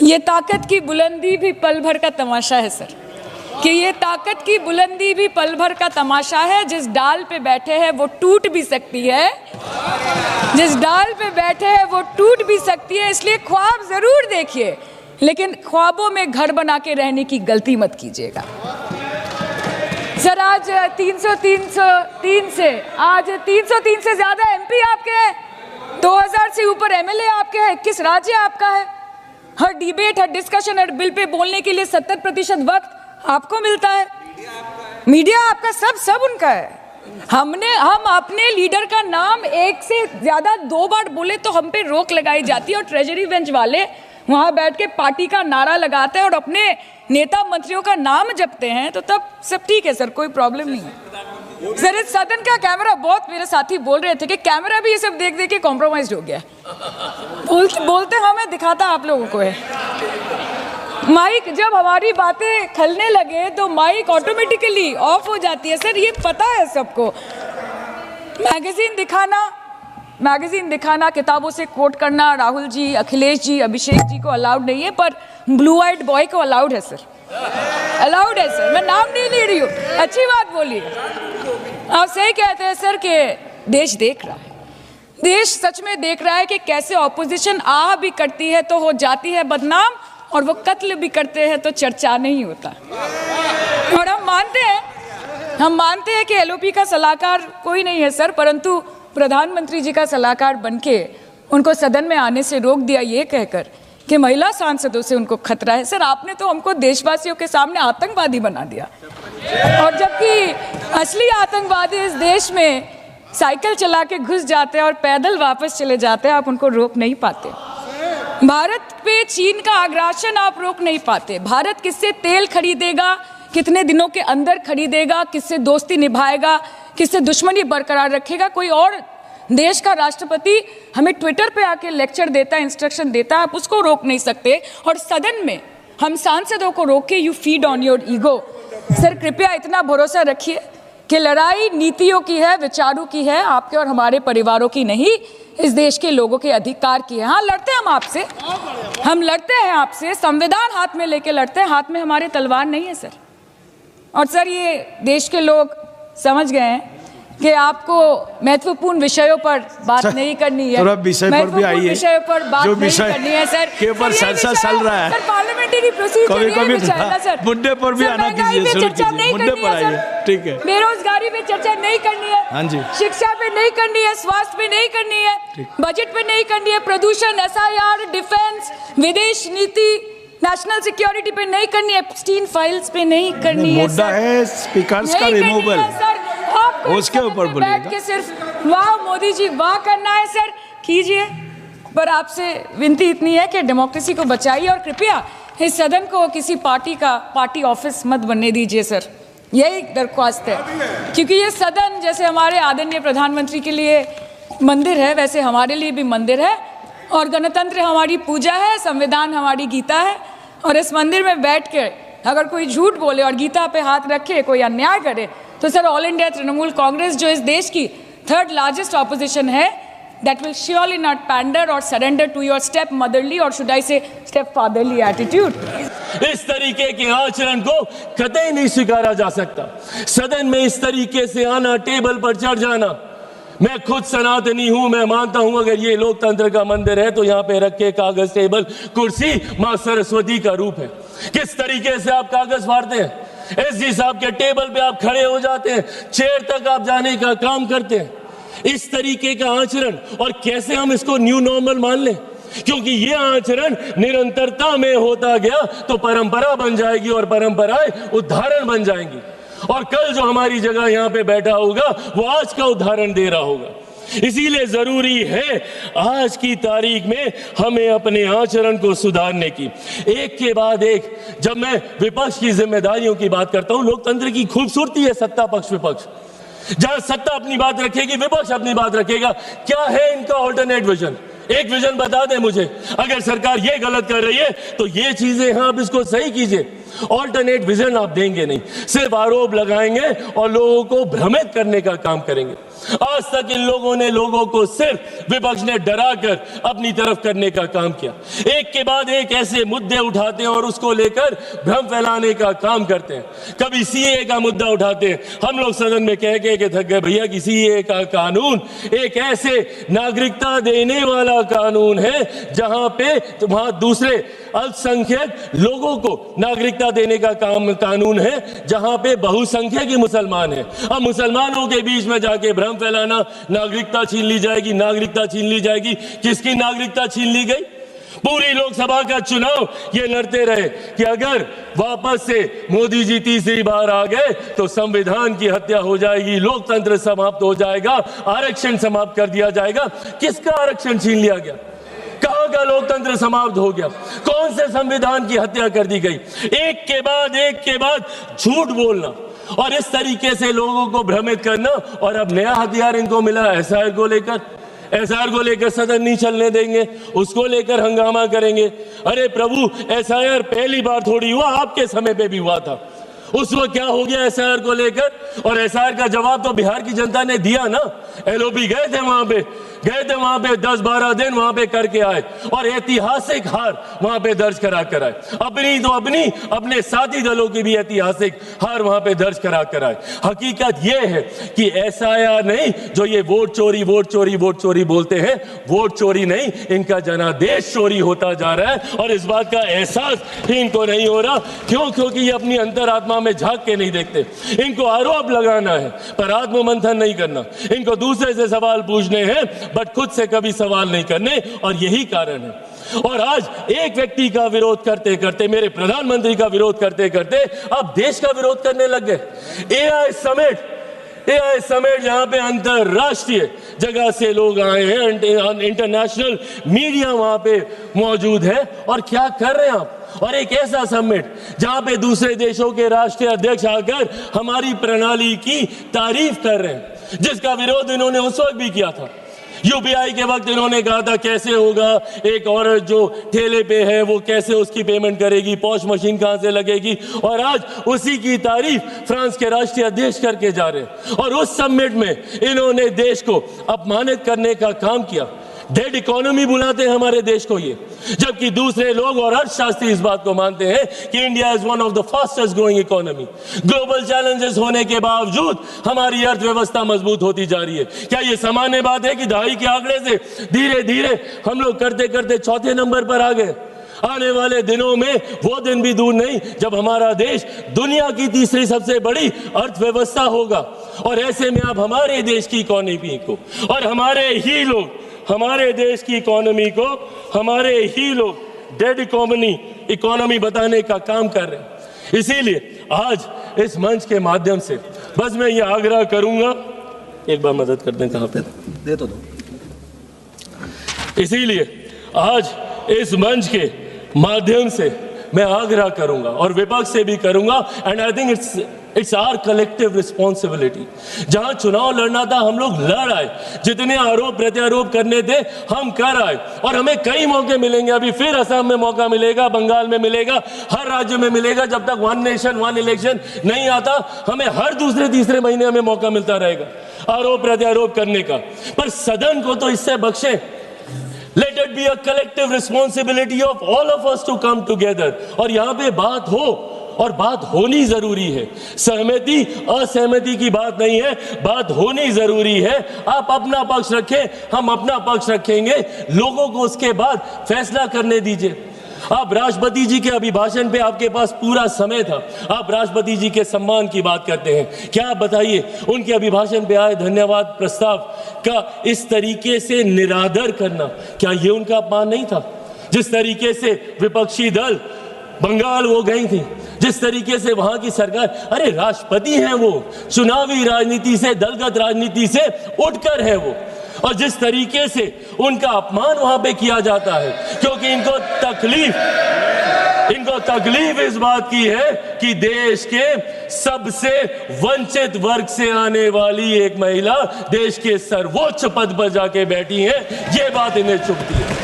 ये ताकत की बुलंदी भी पल भर का तमाशा है सर, कि ये ताकत की बुलंदी भी पल भर का तमाशा है। जिस डाल पे बैठे हैं वो टूट भी सकती है, जिस डाल पे बैठे हैं वो टूट भी सकती है। इसलिए ख्वाब जरूर देखिए, लेकिन ख्वाबों में घर बना के रहने की गलती मत कीजिएगा। सर आज 303 से ज्यादा एमपी आपके हैं, 2000 से ऊपर एमएलए आपके हैं, 21 राज्य आपका है। हर डिबेट, हर डिस्कशन, हर बिल पे बोलने के लिए 70% वक्त आपको मिलता है। मीडिया आपका, सब उनका है। हम अपने लीडर का नाम एक से ज्यादा 2 बार बोले तो हम पे रोक लगाई जाती है, और ट्रेजरी बेंच वाले वहां बैठ के पार्टी का नारा लगाते हैं और अपने नेता मंत्रियों का नाम जपते हैं, तो तब सब ठीक है सर, कोई प्रॉब्लम नहीं है। सर इस सदन का कैमरा, बहुत मेरे साथी बोल रहे थे कि कैमरा भी ये सब देख देख के कॉम्प्रोमाइज हो गया। बोलते हमें दिखाता आप लोगों को है। माइक जब हमारी बातें खलने लगे तो माइक ऑटोमेटिकली ऑफ हो जाती है सर, ये पता है सबको। मैगजीन दिखाना, किताबों से कोट करना राहुल जी, अखिलेश जी, अभिषेक जी को अलाउड नहीं है, पर ब्लू आइड बॉय को अलाउड है सर, अलाउड है सर। मैं नाम नहीं ले रही हूँ, अच्छी बात बोलिए। आप सही कहते हैं सर कि देश देख रहा है, देश सच में देख रहा है कि कैसे ऑपोजिशन आ भी करती है तो हो जाती है बदनाम, और वो कत्ल भी करते हैं तो चर्चा नहीं होता। और हम मानते हैं कि एलओपी का सलाहकार कोई नहीं है सर, परंतु प्रधानमंत्री जी का सलाहकार बनके उनको सदन में आने से रोक दिया ये कहकर कि महिला सांसदों से उनको खतरा है। सर आपने तो हमको देशवासियों के सामने आतंकवादी बना दिया, और जबकि असली आतंकवादी इस देश में साइकिल चला के घुस जाते हैं और पैदल वापस चले जाते हैं, आप उनको रोक नहीं पाते। भारत पे चीन का आग्रासन आप रोक नहीं पाते। भारत किससे तेल खरीदेगा, कितने दिनों के अंदर खरीदेगा, किससे दोस्ती निभाएगा, किससे दुश्मनी बरकरार रखेगा, कोई और देश का राष्ट्रपति हमें ट्विटर पे आके लेक्चर देता है, इंस्ट्रक्शन देता है, आप उसको रोक नहीं सकते। और सदन में हम सांसदों को रोक के you feed on your ego. Sir कृपया इतना भरोसा रखिए कि लड़ाई नीतियों की है, विचारों की है, आपके और हमारे परिवारों की नहीं, इस देश के लोगों के अधिकार की है। हाँ लड़ते हैं हम आपसे, हम लड़ते हैं आपसे, संविधान हाथ में लेके लड़ते हैं, हाथ में हमारे तलवार नहीं है सर। और सर ये देश के लोग समझ गए हैं कि आपको महत्वपूर्ण विषयों पर बात नहीं करनी है, महत्वपूर्ण विषयों पर बात नहीं करनी है सर, के ऊपर चल रहा है सर, पार्लियामेंटरी प्रोसीजर सर, मुद्दे पर भी आना कीजिए, चर्चा नहीं करनी है सर, ठीक है। बेरोजगारी पे चर्चा नहीं करनी है, हाँ जी, शिक्षा पे नहीं करनी है, स्वास्थ्य पे नहीं करनी है, बजट पे नहीं करनी है, प्रदूषण, एसआईआर, डिफेंस, विदेश नीति, नेशनल सिक्योरिटी पे नहीं करनी है, एप्स्टीन फाइल्स पे नहीं करनी है। मुद्दा है स्पीकर्स का रिमूवल, उसके ऊपर बोलिएगा। के सिर्फ वाह मोदी जी वाह करना है सर, कीजिए, पर आपसे विनती इतनी है कि डेमोक्रेसी को बचाइए और कृपया इस सदन को किसी पार्टी ऑफिस मत बनने दीजिए सर, यही दरख्वास्त है। क्योंकि ये सदन जैसे हमारे आदरणीय प्रधानमंत्री के लिए मंदिर है, वैसे हमारे लिए भी मंदिर है, और गणतंत्र हमारी पूजा है, संविधान हमारी गीता है। और इस मंदिर में बैठ के अगर कोई झूठ बोले और गीता पे हाथ रखे, कोई अन्याय करे, तो sir all India Trinamool Congress जो इस देश की 3rd लार्जेस्ट ऑपोजिशन है, that will surely not pander or surrender to your step motherly or should I say step fatherly attitude. इस तरीके के आचरण को कतई नहीं स्वीकारा जा सकता। सदन में इस तरीके से आना, टेबल पर चढ़ जाना, मैं खुद सनातनी हूं, मैं मानता हूं अगर ये लोकतंत्र का मंदिर है तो यहाँ पे रखे कागज, टेबल, कुर्सी मां सरस्वती का रूप है। किस तरीके से आप कागज फाड़ते हैं, एसजी साहब के टेबल पे आप खड़े हो जाते हैं, चेयर तक आप जाने का काम करते हैं। इस तरीके का आचरण, और कैसे हम इसको न्यू नॉर्मल मान लें, क्योंकि ये आचरण निरंतरता में होता गया तो परंपरा बन जाएगी और परंपराएं उदाहरण बन जाएंगी, और कल जो हमारी जगह यहाँ पे बैठा होगा वो आज का उदाहरण दे रहा होगा। इसीलिए जरूरी है आज की तारीख में हमें अपने आचरण को सुधारने की। एक के बाद एक, जब मैं विपक्ष की जिम्मेदारियों की बात करता हूं, लोकतंत्र की खूबसूरती है सत्ता पक्ष विपक्ष, जहां सत्ता अपनी बात रखेगी, विपक्ष अपनी बात रखेगा। क्या है इनका ऑल्टरनेट विजन? एक विजन बता दें मुझे, अगर सरकार ये गलत कर रही है तो ये चीजें हैं, आप इसको सही कीजिए। ऑल्टरनेट विजन आप देंगे नहीं, सिर्फ आरोप लगाएंगे और लोगों को भ्रमित करने का काम करेंगे। आज तक इन लोगों ने लोगों को सिर्फ विपक्ष ने डराकर अपनी तरफ करने का काम किया। एक के बाद एक ऐसे मुद्दे उठाते हैं और उसको लेकर भ्रम फैलाने का काम करते हैं। कभी सीए का मुद्दा उठाते हैं, हम लोग सदन में कह के थक गए भैया कि सीए का कानून एक ऐसे नागरिकता देने वाला कानून है जहां पे वहां दूसरे अल्पसंख्यक लोगों को नागरिकता देने का कानून है, जहां पे बहुसंख्यक ही मुसलमान है। अब मुसलमानों के बीच में जाके भ्रम फैलाना, नागरिकता छीन ली जाएगी, नागरिकता छीन ली जाएगी। किसकी नागरिकता छीन ली गई? पूरी लोकसभा का चुनाव ये लड़ते रहे कि अगर वापस से मोदी जी तीसरी बार आ गए तो संविधान की हत्या हो जाएगी, लोकतंत्र समाप्त हो जाएगा, आरक्षण समाप्त कर दिया जाएगा। किसका आरक्षण छीन लिया गया? कहां का लोकतंत्र समाप्त हो गया? कौन से संविधान की हत्या कर दी गई? एक के बाद झूठ बोलना और इस तरीके से लोगों को भ्रमित करना। और अब नया हथियार इनको मिला एसआईआर को लेकर। एसआईआर को लेकर सदन नहीं चलने देंगे, उसको लेकर हंगामा करेंगे। अरे प्रभु, एसआईआर पहली बार थोड़ी हुआ, आपके समय पे भी हुआ था। उस वक्त क्या हो गया एसआईआर को लेकर? और एसआईआर का जवाब तो बिहार की जनता ने दिया ना। एलओपी गए थे वहां पे 10-12 दिन वहां पे करके आए और ऐतिहासिक हार वहां पे दर्ज करा कर आए। अपने साथी दलों की भी ऐतिहासिक हार वहां पे दर्ज करा कर आए। हकीकत यह है कि एसआईआर नहीं, जो ये वोट चोरी बोलते हैं, वोट चोरी नहीं, इनका जनादेश चोरी होता जा रहा है और इस बात का एहसास ही इनको नहीं हो रहा। क्योंकि ये अपनी अंतरात्मा में झांक के नहीं देखते। इनको आरोप लगाना है पर आत्ममंथन नहीं करना। इनको दूसरे से सवाल पूछने हैं बट खुद से कभी सवाल नहीं करने, और यही कारण है। और आज एक व्यक्ति का विरोध करते करते, मेरे प्रधानमंत्री का विरोध करते करते अब देश का विरोध करने लग गए। एआई समेट जहां पे अंतरराष्ट्रीय जगह से लोग आए हैं, इंटरनेशनल मीडिया वहां पे मौजूद है, और क्या कर रहे हैं आप? और एक ऐसा समिट जहां पे दूसरे देशों के राष्ट्रीय अध्यक्ष आकर हमारी प्रणाली की तारीफ कर रहे हैं, जिसका विरोध इन्होंने उस वक्त भी किया था। यूपीआई के वक्त इन्होंने कहा था कैसे होगा, एक औरत जो ठेले पे है वो कैसे उसकी पेमेंट करेगी, पॉश मशीन कहां से लगेगी, और आज उसी की तारीफ फ्रांस के राष्ट्रीय अध्यक्ष करके जा रहे हैं। और उस समिट में इन्होंने देश को अपमानित करने का काम किया। डेड इकोनॉमी बुलाते हैं हमारे देश को ये, जबकि दूसरे लोग और अर्थशास्त्री इस बात को मानते हैं कि India is one of the fastest growing economy. Global challenges होने के बावजूद हमारी अर्थव्यवस्था मजबूत होती जा रही है। क्या ये सामान्य बात है कि दहाई के आंकड़े से धीरे धीरे हम लोग करते करते चौथे नंबर पर आ गए? आने वाले दिनों में वो दिन भी दूर नहीं जब हमारा देश दुनिया की तीसरी सबसे बड़ी अर्थव्यवस्था होगा। और ऐसे में आप हमारे देश की इकोनॉमी को और हमारे देश की इकोनॉमी को हमारे ही लोग डेड इकोनॉमी बताने का काम कर रहे हैं। इसीलिए आज इस मंच के माध्यम से बस मैं ये आग्रह करूंगा, एक बार मदद कर दें, कहां पे दे तो दो। इसीलिए आज इस मंच के माध्यम से मैं आग्रह करूंगा और विपक्ष से भी करूंगा, and I think it's our collective responsibility. जहां चुनाव लड़ना था हम लोग लड़ आए, जितने आरोप प्रत्यारोप करने थे हम कर आए, और हमें कई मौके मिलेंगे। अभी फिर असम में मौका मिलेगा, बंगाल में मिलेगा, हर राज्य में मिलेगा। जब तक वन नेशन वन इलेक्शन नहीं आता, हमें हर दूसरे तीसरे महीने हमें मौका मिलता रहेगा आरोप प्रत्यारोप करने का। पर सदन को तो इससे बख्शे। Let it be a collective responsibility of all of us to come together। और यहाँ पे बात हो, और बात होनी जरूरी है। सहमति असहमति की बात नहीं है, बात होनी जरूरी है। आप अपना पक्ष रखें, हम अपना पक्ष रखेंगे, लोगों को उसके बाद फैसला करने दीजिए। आप राष्ट्रपति जी के अभिभाषण पे आपके पास पूरा समय था, आप राष्ट्रपति जी के सम्मान की बात करते हैं। क्या आप बताइए, उनके अभिभाषण पे आए धन्यवाद प्रस्ताव का इस तरीके से निरादर करना, क्या ये उनका अपमान नहीं था? जिस तरीके से विपक्षी दल बंगाल वो गई थी, जिस तरीके से वहां की सरकार, अरे राष्ट्रपति हैं वो, चुनावी राजनीति से, दलगत राजनीति से उठकर है वो, और जिस तरीके से उनका अपमान वहां पे किया जाता है, क्योंकि इनको तकलीफ इस बात की है कि देश के सबसे वंचित वर्ग से आने वाली एक महिला देश के सर्वोच्च पद पर जाके बैठी है, ये बात इन्हें चुभती है।